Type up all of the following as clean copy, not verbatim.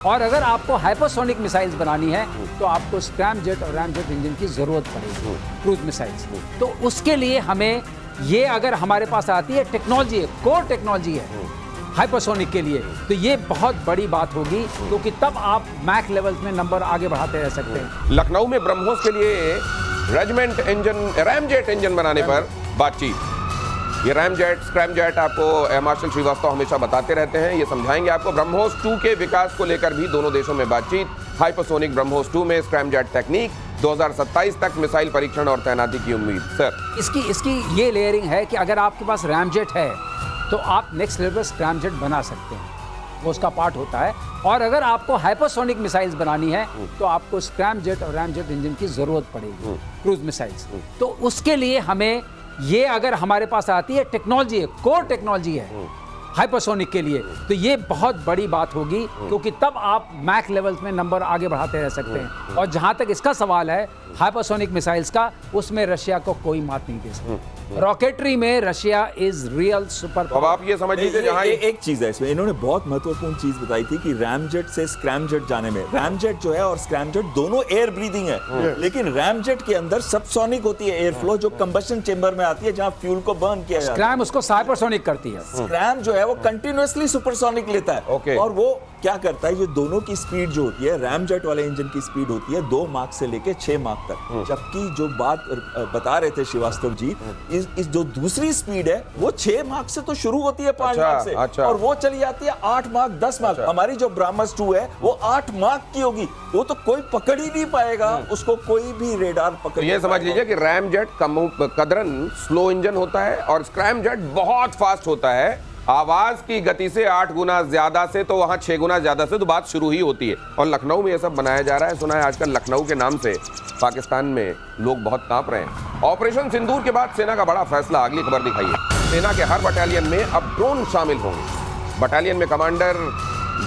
और अगर आपको हाइपरसोनिक मिसाइल्स बनानी है तो आपको स्क्रैमजेट और रैमजेट इंजन की जरूरत पड़ेगी, क्रूज मिसाइल्स। तो उसके लिए हमें ये अगर हमारे पास आती है टेक्नोलॉजी है, कोर टेक्नोलॉजी है हाइपरसोनिक के लिए, तो ये बहुत बड़ी बात होगी, क्योंकि तब आप मैक लेवल्स में नंबर आगे बढ़ाते रह सकते हैं। लखनऊ में ब्रह्मोस के लिए रेजिमेंट इंजन, रैमजेट इंजन बनाने पर बातचीत। ये रैमजेट, स्क्रैमजेट आपको मार्शल श्रीवास्तव हमेशा बताते रहते हैं, ये समझाएंगे आपको। ब्रह्मोस 2 के विकास को लेकर भी दोनों देशों में बातचीत। हाइपरसोनिक ब्रह्मोस 2 में स्क्रैमजेट तकनीक, 2027 तक मिसाइल परीक्षण और तैनाती की उम्मीद। सर, इसकी ये लेयरिंग है कि अगर आपके पास रैमजेट है तो आप नेक्स्ट लेवल स्क्रैमजेट बना सकते हैं, वो उसका पार्ट होता है। और अगर आपको हाइपरसोनिक मिसाइल्स बनानी है तो आपको स्क्रैमजेट और रैमजेट इंजन की जरूरत पड़ेगी, क्रूज मिसाइल्स। तो उसके लिए हमें ये अगर हमारे पास आती है टेक्नोलॉजी है, कोर टेक्नोलॉजी है हाइपरसोनिक के लिए, तो ये बहुत बड़ी बात होगी, क्योंकि तब आप मैक लेवल्स में नंबर आगे बढ़ाते रह सकते हैं। और जहां तक इसका सवाल है हाइपरसोनिक मिसाइल्स का, उसमें रशिया को कोई मात नहीं दे सकता। रॉकेटरी में रशिया इज रियल सुपर। अब आप ये समझ लीजिए, जहां एक चीज है इसमें, इन्होंने बहुत महत्वपूर्ण चीज बताई थी कि रैमजेट से स्क्रैमजेट जाने में, रैमजेट जो है और स्क्रैमजेट दोनों एयर ब्रीदिंग है, लेकिन रैमजेट के अंदर सबसोनिक होती है एयर फ्लो, जो कंबशन चेंबर में आती है, जहां फ्यूल को बर्न किया जाता है। स्क्रैम उसको हाइपरसोनिक करती है, स्क्रैम जो है वो कंटिन्यूअसली सुपरसोनिक लेता है। Okay. और वो क्या करता है, ये दोनों की स्पीड जो होती है, रैमजेट वाले इंजन की स्पीड होती है 2 मार्क से लेके 6 मार्क तक, जबकि जो बात बता रहे थे श्रीवास्तव जी, इस जो दूसरी स्पीड है वो 6 मार्क से तो शुरू होती है, 5 मार्क से, अच्छा। और वो चली जाती है 8 मार्क 10 मार्क। हमारी जो ब्रह्मोस 2 है वो 8 मार्क की होगी, वो तो कोई पकड़ ही नहीं पाएगा उसको, कोई भी रेडार पकड़। ये समझ लीजिए कि रैमजेट कदरन स्लो इंजन होता है और स्क्रैमजेट बहुत फास्ट होता है। आवाज की गति से 8 गुना ज्यादा से तो वहां 6 गुना ज्यादा से तो बात शुरू ही होती है। और लखनऊ में ये सब बनाया जा रहा है। सुना है आजकल लखनऊ के नाम से पाकिस्तान में लोग बहुत कांप रहे हैं। ऑपरेशन सिंदूर के बाद सेना का बड़ा फैसला, अगली खबर दिखाइए। सेना के हर बटालियन में अब ड्रोन शामिल होंगे। बटालियन में कमांडर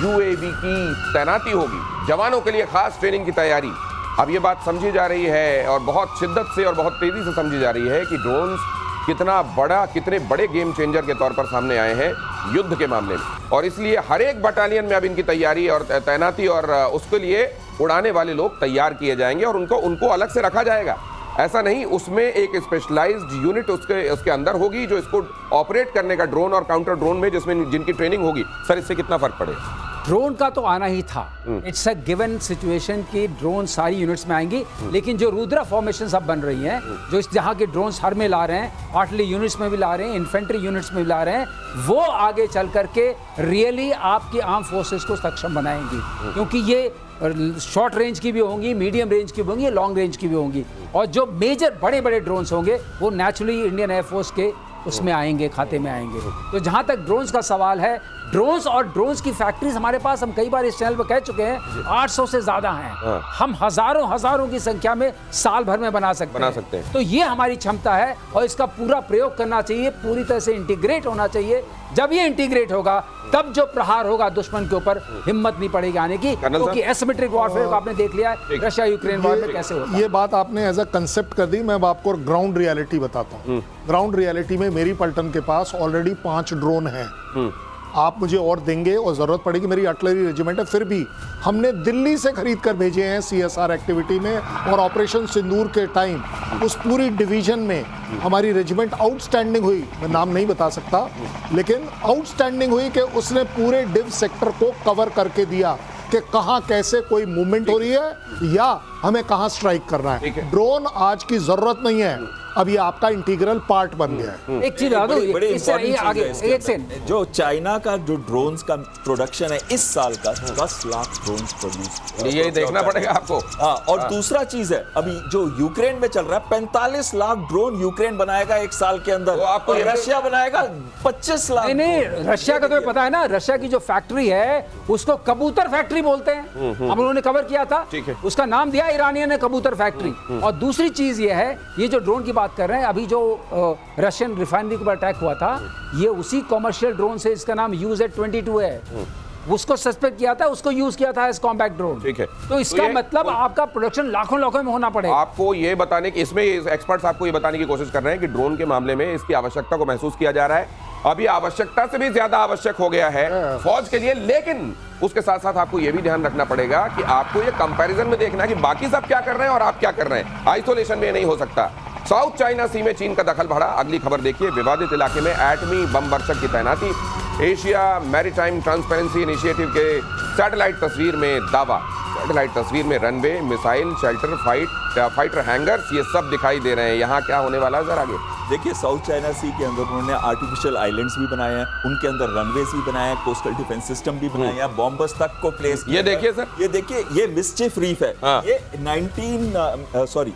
UAV की तैनाती होगी। जवानों के लिए खास ट्रेनिंग की तैयारी। अब ये बात समझी जा रही है और बहुत शिद्दत से और बहुत तेजी से समझी जा रही है कि ड्रोन्स कितने बड़े गेम चेंजर के तौर पर सामने आए हैं युद्ध के मामले में। और इसलिए हर एक बटालियन में अब इनकी तैयारी और तैनाती और उसके लिए उड़ाने वाले लोग तैयार किए जाएंगे और उनको अलग से रखा जाएगा। ऐसा नहीं, उसमें एक स्पेशलाइज्ड यूनिट उसके अंदर होगी जो इसको ऑपरेट करने का, ड्रोन और काउंटर ड्रोन में जिनकी ट्रेनिंग होगी। सर, इससे कितना फर्क पड़ेगा? ड्रोन का तो आना ही था, इट्स अ गिवन सिचुएशन कि ड्रोन सारी यूनिट्स में आएंगी, लेकिन जो रुद्रा फॉर्मेशन अब बन रही हैं, जो इस जहां के ड्रोन्स हर में ला रहे हैं, आर्टिलरी यूनिट्स में भी ला रहे हैं, इन्फेंट्री यूनिट्स में भी ला रहे हैं, वो आगे चल करके रियली आपकी आर्म फोर्सेस को सक्षम बनाएंगी, क्योंकि ये शॉर्ट रेंज की भी होंगी, मीडियम रेंज की भी होंगी, लॉन्ग रेंज की भी होंगी। और जो मेजर बड़े बड़े ड्रोन्स होंगे वो नेचुरली इंडियन एयरफोर्स के उसमें आएंगे, खाते में आएंगे। तो जहां तक ड्रोन्स का सवाल है, ड्रोन्स और ड्रोन्स की फैक्ट्रीज हमारे पास, हम कई बार इस चैनल पर कह चुके हैं, 800 से ज्यादा हैं। हम हजारों की संख्या में साल भर में बना सकते हैं। तो ये हमारी क्षमता है और इसका पूरा प्रयोग करना चाहिए, पूरी तरह से इंटीग्रेट होना चाहिए। जब ये इंटीग्रेट होगा तब जो प्रहार होगा दुश्मन के ऊपर, हिम्मत नहीं पड़ेगी आने की, क्योंकि एसिमेट्रिक वॉरफेयर को आपने देख लिया है रशिया यूक्रेन वॉर में कैसे होता है। ये बात आपने एज अ कंसेप्ट कर दी, मैं अब आपको ग्राउंड रियलिटी बताता हूँ। ग्राउंड रियलिटी में मेरी पलटन के पास ऑलरेडी 5 ड्रोन हैं। आप मुझे और देंगे और जरूरत पड़ेगी, मेरी आर्टिलरी रेजिमेंट है, फिर भी हमने दिल्ली से खरीद कर भेजे हैं CSR एक्टिविटी में। और ऑपरेशन सिंदूर के टाइम उस पूरी डिवीजन में हमारी रेजिमेंट आउटस्टैंडिंग हुई, मैं नाम नहीं बता सकता, लेकिन आउटस्टैंडिंग हुई कि उसने पूरे डिव सेक्टर को कवर करके दिया कि कहां कैसे कोई मूवमेंट हो रही है या हमें कहां स्ट्राइक करना है। ड्रोन आज की जरूरत नहीं है, अब ये आपका इंटीग्रल पार्ट बन गया है। एक चीज बता दो, इससे आगे एक सेकंड, जो चाइना का जो ड्रोन्स का प्रोडक्शन है इस साल का 10 लाख ड्रोन्स प्रोड्यूस, ये देखना पड़ेगा आपको। और दूसरा चीज है, अभी जो यूक्रेन में चल रहा है, 45 लाख ड्रोन यूक्रेन बनाएगा 1 साल के अंदर, आपको रशिया बनाएगा 25 लाख। नहीं, रशिया का तुम्हें पता है ना, रशिया की जो फैक्ट्री है उसको कबूतर फैक्ट्री बोलते हैं। अब उन्होंने कवर किया था, उसका नाम दिया ईरानियन ने कबूतर फैक्ट्री। और दूसरी चीज ये है, ये जो ड्रोन की बात कर रहे हैं, अभी जो रशियन रिफाइनरी के ऊपर अटैक हुआ था, ये उसी कॉमर्शियल ड्रोन से, इसका नाम UZ-22 है, उसको सस्पेक्ट किया था, उसको यूज किया था एज कॉम्बैक्ट ड्रोन। ठीक है, तो इसका मतलब आपका प्रोडक्शन लाखों में होना पड़ेगा। आपको ये बताने की, इसमें एक्सपर्ट्स आपको ये बताने की कोशिश कर रहे हैं कि ड्रोन के मामले में इसकी आवश्यकता को महसूस किया जा रहा है अभी आवश्यकता से भी ज्यादा आवश्यक हो गया है फौज के लिए। लेकिन उसके साथ साथ आपको यह भी ध्यान रखना पड़ेगा कि आपको ये कंपैरिजन में देखना है कि बाकी सब क्या कर रहे हैं और आप क्या कर रहे हैं। आइसोलेशन में ये नहीं हो सकता। साउथ चाइना सी में चीन का दखल बढ़ा। अगली खबर देखिए, विवादित इलाके में एटमी बम वर्षक की तैनाती। एशिया मैरीटाइम ट्रांसपेरेंसी इनिशिएटिव के सैटेलाइट तस्वीर में दावा। सैटेलाइट तस्वीर में runway, missile, shelter, fighter hangers, ये सब दिखाई दे रहे हैं। यहाँ क्या होने वाला है जरा आगे देखिए, साउथ चाइना सी के अंदर उन्होंने आर्टिफिशियल आइलैंड्स भी बनाए हैं, उनके अंदर रनवेज भी बनाए हैं, कोस्टल डिफेंस सिस्टम भी बनाए हैं, बॉम्बर्स तक को प्लेस किया। ये देखिए सर, ये देखिए, ये मिस्चिफ रीफ है। हाँ। ये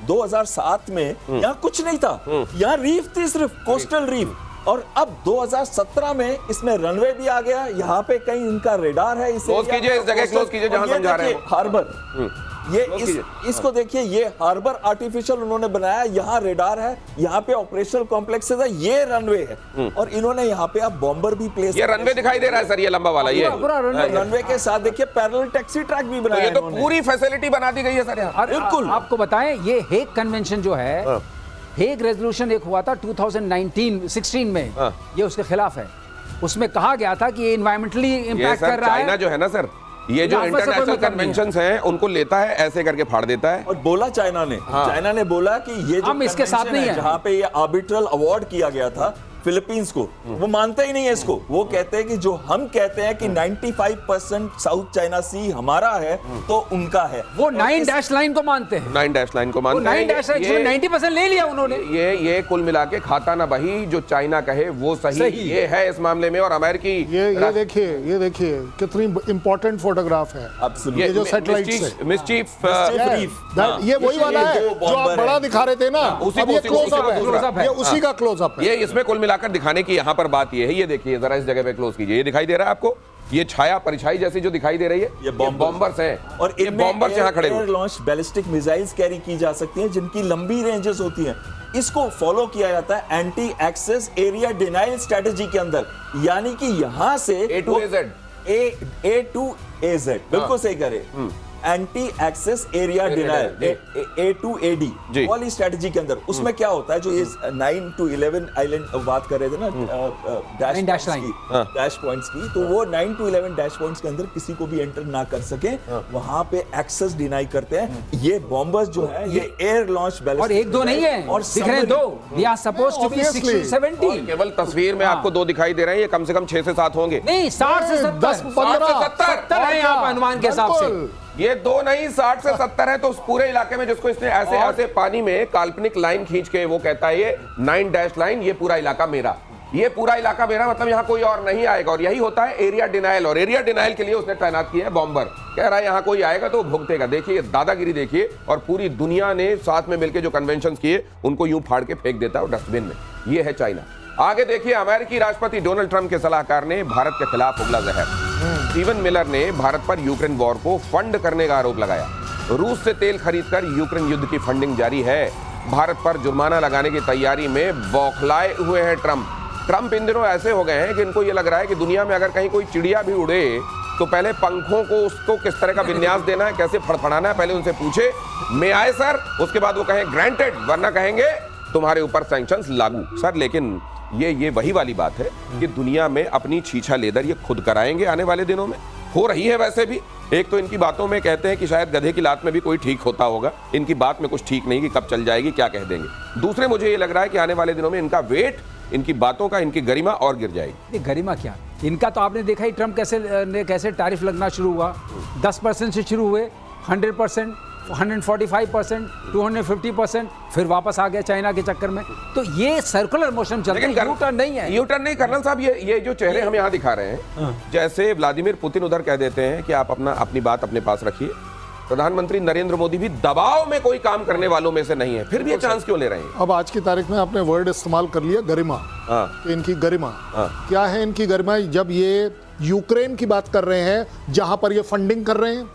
2007 में यहाँ कुछ नहीं था, यहाँ रीफ थी, सिर्फ कोस्टल रीफ। और अब 2017 में इसमें रनवे भी आ गया, यहाँ पे कहीं इनका रेडार है। इसे क्लोज कीजिए, इस जगह क्लोज कीजिए जहां समझा रहे हैं। हार्बर, ये इसको देखिए, ये हार्बर आर्टिफिशियल उन्होंने बनाया, यहाँ रेडार है, यहाँ पे ऑपरेशनल कॉम्प्लेक्सेस है, ये रनवे है। और इन्होंने यहाँ पे अब बॉम्बर भी प्लेस। ये रनवे दिखाई दे रहा है सर, ये लंबा वाला, ये रनवे के साथ देखिए पैरेलल टैक्सी ट्रैक भी बनाया। ये तो पूरी फैसिलिटी बना दी गई है सर यहाँ। बिल्कुल। आपको बताएं, ये हेग कन्वेंशन जो है, हेग रेजोल्यूशन एक हुआ था 2016 में, ये उसके खिलाफ है। उसमें कहा गया था कि ये एनवायरमेंटली इंपैक्ट कर रहा है। चाइना जो है ना सर, ये जो इंटरनेशनल कन्वेंशंस हैं उनको लेता है, ऐसे करके फाड़ देता है। और बोला चाइना ने बोला कि ये जो हम इसके साथ नहीं है, जहाँ पे ये आर्बिट्रल अवार्ड किया गया था फिलीपींस को, वो मानते ही नहीं है इसको। वो कहते हैं कि जो हम कहते हैं कि 95% साउथ चाइना सी हमारा है, तो उनका है। वो 9 डैश लाइन को मानते हैं। 9 डैश लाइन को मानते हैं। 9 डैश लाइन 90% ले लिया उन्होंने। ये कुल मिला के खाता ना बही, जो चाइना कहे वो सही ये है इस मामले में। और अमेरिकी ये देखिए कितनी इंपॉर्टेंट फोटोग्राफ है। Absolutely। ये जो सैटेलाइट से मिस्चीफ ये वही वाला है जो आप बड़ा दिखा रहे थे ना, अब ये क्लोजअप है, ये उसी का क्लोजअप है। ये इसमें कुल मिलाकर दिखाने की यहाँ पर बात ये है। ये देखिए जरा, इस जगह पे क्लोज कीजिए, ये दिखाई दे रहा है आपको, ये छाया परिछाई जैसी जो दिखाई दे रही है, ये बॉम्बर्स हैं। और ये बॉम्बर्स यहाँ खड़े हुए, लॉन्च बैलिस्टिक मिसाइल्स कैरी की जा सकती हैं, जिनकी लंबी रेंजेस होती हैं। इसको फॉलो किया जाता है anti access area denial strategy के अंदर, यानी कि यहां से A to AZ, बिल्कुल सही करे, anti access area denial, A to AD वाली स्ट्रेटजी के अंदर। उसमें क्या होता है, जो ये 9 to 11 आइलैंड बात कर रहे थे ना, डैश पॉइंट्स की, तो वो 9 to 11 डैश पॉइंट्स के अंदर किसी को भी एंटर ना कर सके, वहां पे एक्सेस डिनाई करते हैं। ये बॉम्बर्स जो है, ये एयर लॉन्च बैलिस्टिक, और एक दो नहीं है, और दिख रहे हैं दो। We are supposed to be 60-70। केवल तस्वीर में आपको 2 दिखाई दे रहे हैं, ये कम से कम 6 से 7 होंगे। नहीं, 60 से 70 है यहाँ पर अनुमान के हिसाब से। ये 2 नहीं, 60 से 70 है। तो उस पूरे इलाके में जिसको इसने ऐसे पानी में काल्पनिक लाइन खींच के वो कहता है ये 9 डैश लाइन, ये पूरा इलाका मेरा, ये पूरा इलाका मेरा, मतलब यहाँ कोई और नहीं आएगा। और यही होता है एरिया डिनाइल। और एरिया डिनाइल के लिए उसने तैनात किया है बॉम्बर। कह रहा है यहाँ कोई आएगा तो भुगतेगा। देखिए दादागिरी देखिए। और पूरी दुनिया ने साथ में मिलकर जो कन्वेंशन किए, उनको यूं फाड़ के फेंक देता है डस्टबिन में। ये है चाइना। आगे देखिए, अमेरिकी राष्ट्रपति डोनाल्ड ट्रंप के सलाहकार ने भारत के खिलाफ उगला जहर। स्टीवन मिलर ने भारत पर यूक्रेन वॉर को फंड करने का आरोप लगाया। रूस से तेल खरीदकर यूक्रेन युद्ध की फंडिंग जारी है। भारत पर जुर्माना लगाने की तैयारी में बौखलाए हुए हैं ट्रंप इन दिनों ऐसे हो गए हैं कि इनको ये लग रहा है कि दुनिया में अगर कहीं कोई चिड़िया भी उड़े तो पहले पंखों को उसको किस तरह का विन्यास देना है, कैसे फड़फड़ाना है, पहले उनसे पूछे मे आए सर, उसके बाद वो कहें ग्रांटेड, वरना कहेंगे तुम्हारे ऊपर सैंक्शंस लागू सर। लेकिन ये वही वाली बात है कि दुनिया में अपनी छीछा लेदर ये खुद कराएंगे आने वाले दिनों में। हो रही है वैसे भी। एक तो इनकी बातों में कहते हैं कि शायद गधे की लात में भी कोई ठीक होता होगा। इनकी बात में कुछ ठीक नहीं कि कब चल जाएगी, क्या कह देंगे। दूसरे मुझे ये लग रहा है कि आने वाले दिनों में इनका वेट, इनकी बातों का, इनकी गरिमा और गिर जाएगी। गरिमा क्या, इनका तो आपने देखा ही, ट्रंप कैसे टैरिफ लगना शुरू हुआ। 10% से शुरू हुए, 100%, 145%, 250%, फिर वापस आ गया चाइना के चक्कर में। तो ये सर्कुलर मोशन चल रहा है, यू टर्न नहीं है। यू टर्न नहीं, कर्नल साहब, ये जो चेहरे हम यहाँ दिखा रहे हैं, जैसे व्लादिमीर पुतिन उधर कह देते हैं कि आप अपनी बात अपने पास रखिए। प्रधानमंत्री नरेंद्र मोदी भी दबाव में कोई काम करने वालों में से नहीं है, फिर भी ये चांस क्यों ले रहे हैं? अब आज की तारीख में आपने वर्ड इस्तेमाल कर लिया, गरिमा। इनकी गरिमा क्या है? इनकी गरिमा, जब ये यूक्रेन की बात कर रहे हैं, जहां पर ये फंडिंग कर रहे हैं,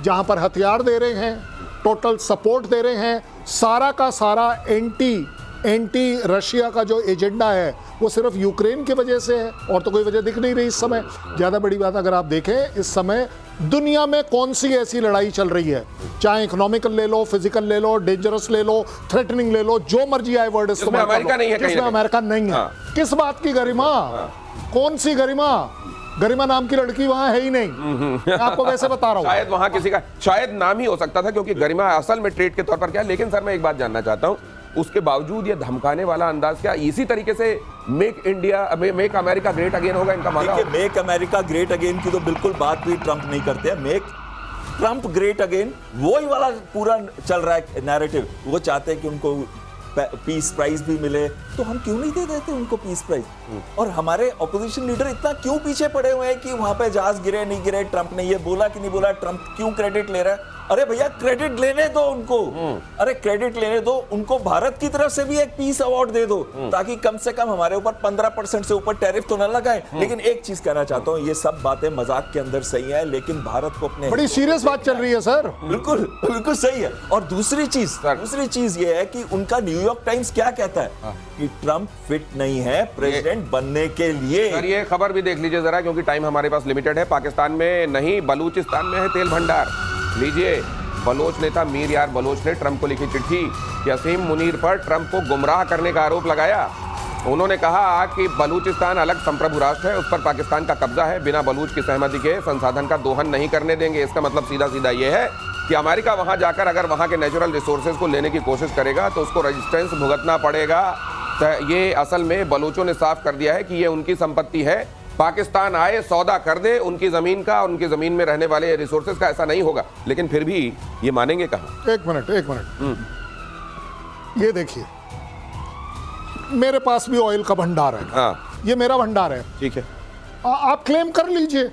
जहां पर हथियार दे रहे हैं, टोटल सपोर्ट दे रहे हैं, सारा का सारा एंटी एंटी रशिया का जो एजेंडा है वो सिर्फ यूक्रेन की वजह से है और तो कोई वजह दिख नहीं रही इस समय। ज़्यादा बड़ी बात अगर आप देखें इस समय दुनिया में कौन सी ऐसी लड़ाई चल रही है, चाहे इकोनॉमिकल ले लो, फिजिकल ले लो, डेंजरस ले लो, थ्रेटनिंग ले लो, जो मर्जी आए वर्ड जिसमें अमेरिका नहीं है, जिसमें अमेरिका नहीं है। किस बात की गरिमा, कौन सी गरिमा? गरिमा नाम की लड़की वहां है ही नहीं। मैं आपको वैसे बता रहा हूं। शायद वहां किसी का शायद नाम ही हो सकता था, क्योंकि गरिमा असल में ट्रेड के तौर पर क्या है। लेकिन सर मैं एक बात जानना चाहता हूं, उसके बावजूद ये धमकाने वाला अंदाज क्या इसी तरीके से मेक अमेरिका ग्रेट अगेन होगा इनका माना? देखिए, मेक अमेरिका ग्रेट अगेन की तो बिल्कुल बात भी ट्रंप नहीं करते हैं। मेक ट्रंप ग्रेट अगेन वही वाला पूरा चल रहा है नैरेटिव। वो चाहते हैं कि उनको पीस प्राइज भी मिले, तो हम क्यों नहीं दे देते उनको पीस प्राइज? और हमारे ऑपोजिशन लीडर इतना क्यों पीछे पड़े हुए हैं कि वहां पे जहाज गिरे नहीं गिरे, ट्रंप ने ये बोला कि नहीं बोला, ट्रंप क्यों क्रेडिट ले रहा है? अरे भैया क्रेडिट लेने दो उनको, अरे क्रेडिट लेने दो उनको। भारत की तरफ से भी एक पीस अवार्ड दे दो, ताकि कम से कम हमारे ऊपर 15% से ऊपर टैरिफ तो न लगाए। लेकिन एक चीज कहना चाहता हूँ, ये सब बातें मजाक के अंदर सही है, लेकिन भारत को अपने बड़ी सीरियस बात चल रही है सर। बिल्कुल बिल्कुल सही है। और दूसरी चीज ये है कि उनका न्यूयॉर्क टाइम्स क्या कहता है कि ट्रंप फिट नहीं है प्रेसिडेंट बनने के लिए। सर ये खबर भी देख लीजिए जरा, क्योंकि टाइम हमारे पास लिमिटेड है। पाकिस्तान में नहीं, बलूचिस्तान में है तेल भंडार। लीजिए, बलोच नेता मीर यार बलोच ने ट्रंप को लिखी चिट्ठी कि असीम मुनीर पर ट्रंप को गुमराह करने का आरोप लगाया। उन्होंने कहा कि बलूचिस्तान अलग संप्रभु राष्ट्र है, उस पर पाकिस्तान का कब्जा है, बिना बलूच की सहमति के संसाधन का दोहन नहीं करने देंगे। इसका मतलब सीधा सीधा ये है कि अमेरिका वहां जाकर अगर वहां के नेचुरल रिसोर्सेज को लेने की कोशिश करेगा तो उसको रेजिस्टेंस भुगतना पड़ेगा। तो ये असल में बलूचों ने साफ कर दिया है कि ये उनकी संपत्ति है, पाकिस्तान आए सौदा कर दे उनकी जमीन का, उनकी जमीन में रहने वाले रिसोर्सेज का। ऐसा नहीं होगा, लेकिन फिर भी ये मानेंगे कहां? एक मिनट ये देखिए, मेरे पास भी ऑयल का भंडार है। हाँ, ये मेरा भंडार है, ठीक है। आप क्लेम कर लीजिए।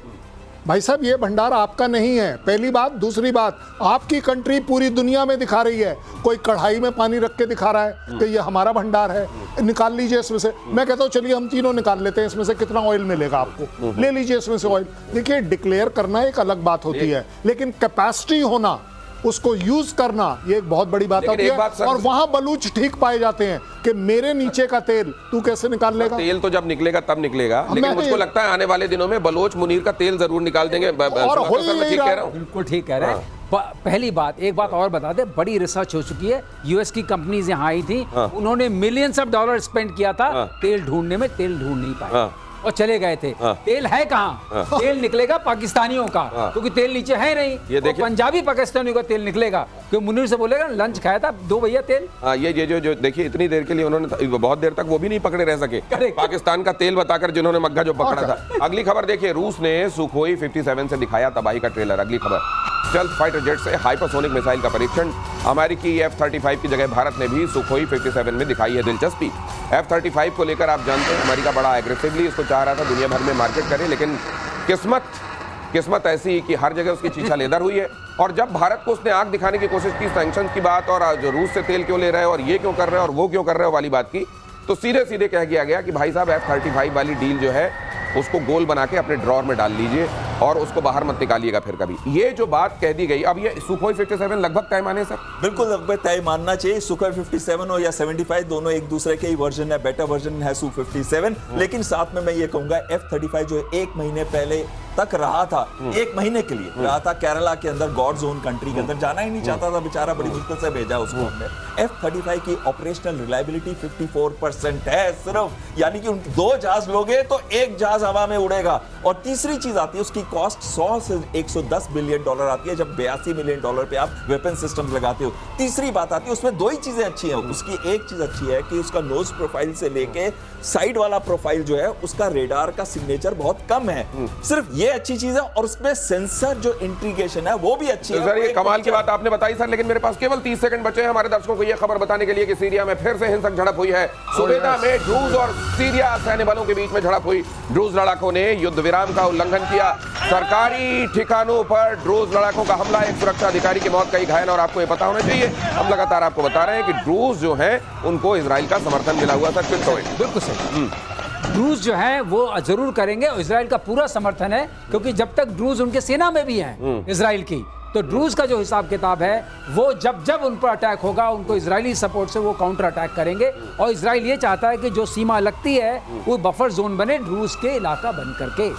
भाई साहब, ये भंडार आपका नहीं है, पहली बात। दूसरी बात, आपकी कंट्री पूरी दुनिया में दिखा रही है, कोई कढ़ाई में पानी रख के दिखा रहा है कि ये हमारा भंडार है, निकाल लीजिए इसमें से। मैं कहता हूँ चलिए हम तीनों निकाल लेते हैं, इसमें से कितना ऑयल मिलेगा आपको, ले लीजिए इसमें से ऑयल। देखिए, डिक्लेयर करना एक अलग बात होती है, लेकिन कैपेसिटी होना, उसको यूज करना, ये एक बहुत बड़ी बात होती है। और वहां बलूच ठीक पाए जाते हैं कि मेरे नीचे का तेल तू कैसे निकाल लेगा? तेल तो जब निकलेगा तब निकलेगा, लेकिन मुझको लगता है आने वाले दिनों में बलोच मुनीर का तेल जरूर निकाल देंगे। और हो ही नहीं रहा। बिल्कुल ठीक कह रहे हैं। पहली बात, एक बात और बता दे, बड़ी रिसर्च हो चुकी है। यूएस की कंपनीज यहाँ आई थी, उन्होंने मिलियंस ऑफ डॉलर स्पेंड किया था तेल ढूंढने में, तेल ढूंढ नहीं पाए और चले गए थे। तेल है कहाँ? तेल निकलेगा पाकिस्तानियों का, क्योंकि तेल नीचे है नहीं। ये देखिए, पंजाबी पाकिस्तानियों का तेल निकलेगा, क्योंकि मुनीर से बोलेगा लंच खाया था, दो भैया तेल। ये जो देखिए, इतनी देर के लिए उन्होंने, बहुत देर तक वो भी नहीं पकड़े रह सके, पाकिस्तान का तेल बताकर जिन्होंने मग्घा जो पकड़ा था। अगली खबर देखिए, रूस ने सुखोई 57 से दिखाया तबाही का ट्रेलर। अगली खबर, स्टेल्थ फाइटर जेट से हाइपरसोनिक मिसाइल का परीक्षण। अमेरिकी F-35 की जगह भारत ने भी सुखोई 57 में दिखाई है दिलचस्पी। F-35 को लेकर आप जानते हैं अमेरिका बड़ा एग्रेसिवली इसको चाह रहा था दुनिया भर में मार्केट करे, लेकिन किस्मत ऐसी कि हर जगह उसकी चीछा लेदर हुई है। और जब भारत को उसने आंख दिखाने की कोशिश की, सैंक्शन की बात और जो रूस से तेल क्यों ले रहे हैं और ये क्यों कर रहे हैं और वो क्यों कर रहे हो वाली बात की, तो सीधे सीधे कह दिया गया कि भाई साहब F-35 वाली डील जो है उसको गोल बना के अपने ड्रॉर में डाल लीजिए और उसको बाहर मत निकालिएगा फिर कभी। ये जो बात कह दी गई, अब ये सुखोई 57 लगभग तय माने सर? बिल्कुल लगभग तय मानना चाहिए। सुखोई 57 हो या 75 दोनों एक दूसरे के ही वर्जन है, बेटर वर्जन है Su 57। लेकिन साथ में मैं ये कहूंगा F-35 जो 1 महीने पहले तक रहा था, 1 महीने के लिए रहा था केरला के अंदर, गॉड जोन कंट्री के अंदर, जाना ही नहीं चाहता था बेचारा, बड़ी मुश्किल से भेजा उसको हमने। F-35 की ऑपरेशनल रिलायबिलिटी 54% है सिर्फ, यानी कि 2 जहाज लोगे तो 1 जहाज हवा में उड़ेगा। और तीसरी चीज आती है, उसकी कॉस्ट 100 से 110 बिलियन डॉलर आती है, जब 82 मिलियन डॉलर पे आप वेपन सिस्टम लगाते हो। तीसरी बात आती है, उसमें 2 ही चीजें अच्छी हैं। उसकी एक चीज अच्छी है कि उसका नोज प्रोफाइल से लेके साइड वाला प्रोफाइल जो है, उसका रेडार का सिग्नेचर बहुत कम है, सिर्फ ये अच्छी चीज है। और उसमें सेंसर जो इंटीग्रेशन है वो भी अच्छी है। सर ये कमाल की बात आपने बताई सर, लेकिन मेरे पास केवल 30 सेकंड बचे हैं हमारे दर्शकों को यह खबर बताने के लिए कि सीरिया में फिर से हिंसक झड़प हुई है। सुबेदा में ड्रूज और सीरिया सैन्य बलों के बीच में झड़प हुई। ड्रूज लड़ाकों ने युद्ध विराम का उल्लंघन किया, सरकारी ठिकानों पर ड्रूज लड़ाकों का हमला, एक सुरक्षा अधिकारी की मौत, कई घायल। और आपको ये पता होना चाहिए, हम लगातार आपको बता रहे हैं कि ड्रूज जो है उनको इजराइल का समर्थन मिला हुआ था। बिल्कुल सही, ड्रूज जो है वो जरूर करेंगे, इजराइल का पूरा समर्थन है, क्योंकि जब तक ड्रूज उनके सेना में भी हैं इजराइल की, तो तो ड्रूज का जो हिसाब किताब है वो जब जब उन पर अटैक होगा उनको इजरायली सपोर्ट से वो काउंटर अटैक करेंगे और इजराइल ये चाहता है कि जो सीमा लगती है वो बफर जोन बने ड्रूज के इलाका बन करके।